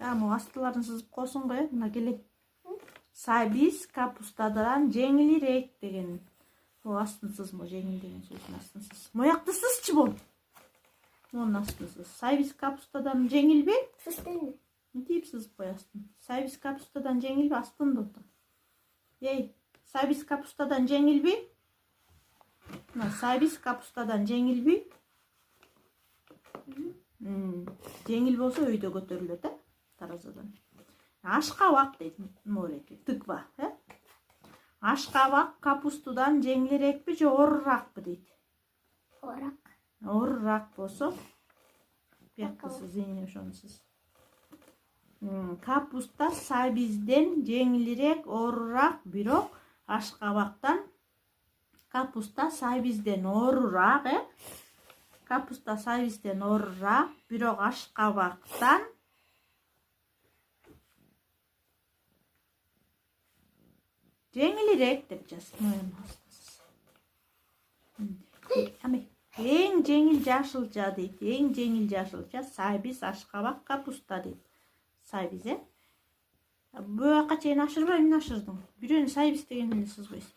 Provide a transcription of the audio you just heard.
Могу астыларын сызып койсуң го, мына келе. Сайбиз капустадан жеңилирээк деген. Астын сызма, жеңил деген сөздүн астын сыз. Моякты сызчы бол. Монун астын сыз. Сайбиз капустадан жеңилби? Сыздын. Мынтип сызып кой астын. Сайбиз капустадан жеңилби? Астында отур. Эй, сайбиз капустадан жеңилби? Мына сайбиз капустадан жеңилби? Жеңил болсо өйдө көтөрүлөт, таразадан. Ашкабак дейт Мореке, тыква, Ашкабак капустадан жеңилирээкпи же оорураакпы дейт. Оорураак. Оорураак болсо, бияка сиз эне ошонусуз. Капуста сайбизден жеңилирээк, оорураак, бирок ашкабактан капуста сайбизден оорураак, Капуста сайбизден оорураак, бирок ашкабактан жеңилирээк деп жазсыз. Эң жеңил жашылча дейт. Эң жеңил жашылча сайбиз, ашкабак, капуста дейт. Сайбиз, Бу жака чейин ашырбай эмне ашырдың? Бирөөнү сайбиз дегенди сызбайсың.